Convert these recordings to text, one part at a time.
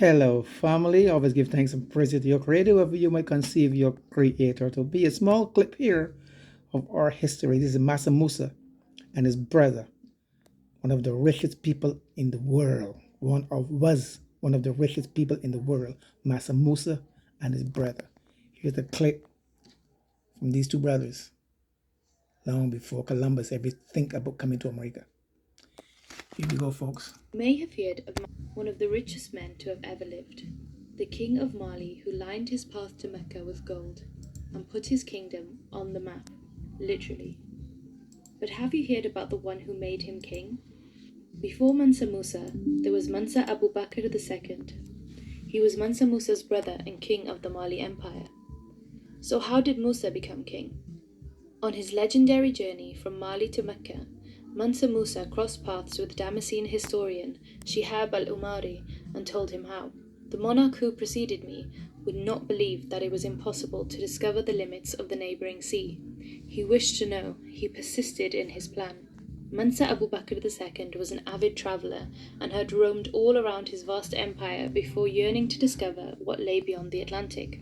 Hello, family. Always give thanks and praise to your creator, whoever you might conceive your creator to be. A small clip here of our history. This is Massa Musa and his brother, one of the richest people in the world. Was one of the richest people in the world, Massa Musa and his brother. Here's a clip from these two brothers long before Columbus ever think about coming to America. Here we go, folks. May have heard of one of the richest men to have ever lived, the king of Mali, who lined his path to Mecca with gold and put his kingdom on the map, literally. But have you heard about the one who made him king? Before Mansa Musa, there was Mansa Abu Bakr II. He was Mansa Musa's brother and king of the Mali Empire. So how did Musa become king? On his legendary journey from Mali to Mecca, Mansa Musa crossed paths with Damascene historian Shihab al-Umari and told him how. The monarch who preceded me would not believe that it was impossible to discover the limits of the neighbouring sea. He wished to know. He persisted in his plan. Mansa Abu Bakr II was an avid traveller and had roamed all around his vast empire before yearning to discover what lay beyond the Atlantic.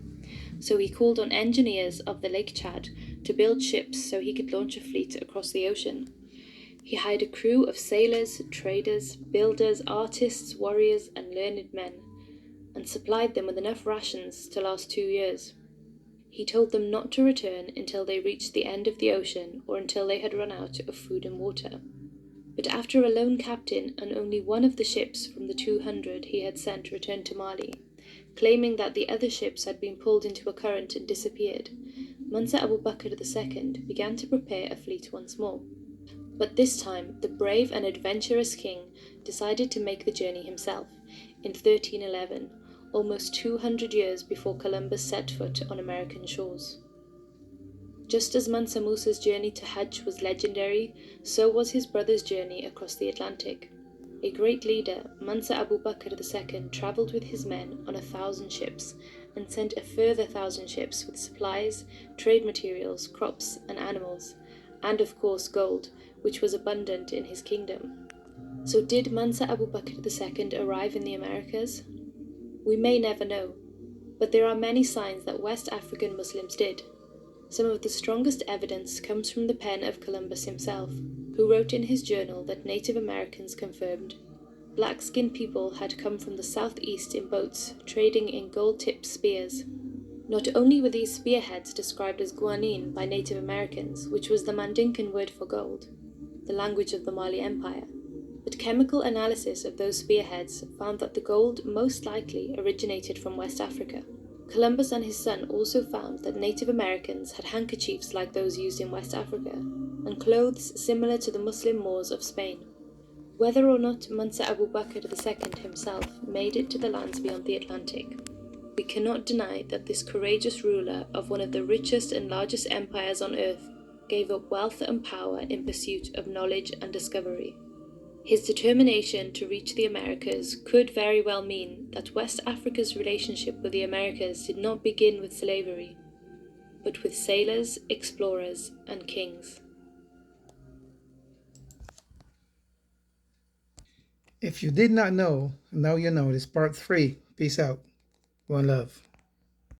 So he called on engineers of the Lake Chad to build ships so he could launch a fleet across the ocean. He hired a crew of sailors, traders, builders, artists, warriors, and learned men, and supplied them with enough rations to last 2 years. He told them not to return until they reached the end of the ocean or until they had run out of food and water. But after a lone captain and only one of the ships from the 200 he had sent returned to Mali, claiming that the other ships had been pulled into a current and disappeared, Mansa Abu Bakr II began to prepare a fleet once more. But this time, the brave and adventurous king decided to make the journey himself, in 1311, almost 200 years before Columbus set foot on American shores. Just as Mansa Musa's journey to Hajj was legendary, so was his brother's journey across the Atlantic. A great leader, Mansa Abu Bakr II travelled with his men on 1,000 ships and sent a further 1,000 ships with supplies, trade materials, crops, and animals, and of course gold, which was abundant in his kingdom. So did Mansa Abu Bakr II arrive in the Americas? We may never know, but there are many signs that West African Muslims did. Some of the strongest evidence comes from the pen of Columbus himself, who wrote in his journal that Native Americans confirmed black-skinned people had come from the southeast in boats, trading in gold-tipped spears. Not only were these spearheads described as guanine by Native Americans, which was the Mandinkan word for gold, the language of the Mali Empire, but chemical analysis of those spearheads found that the gold most likely originated from West Africa. Columbus and his son also found that Native Americans had handkerchiefs like those used in West Africa, and clothes similar to the Muslim Moors of Spain. Whether or not Mansa Abu Bakr II himself made it to the lands beyond the Atlantic, we cannot deny that this courageous ruler of one of the richest and largest empires on earth gave up wealth and power in pursuit of knowledge and discovery. His determination to reach the Americas could very well mean that West Africa's relationship with the Americas did not begin with slavery, but with sailors, explorers, and kings. If you did not know, now you know. This part 3. Peace out. One love.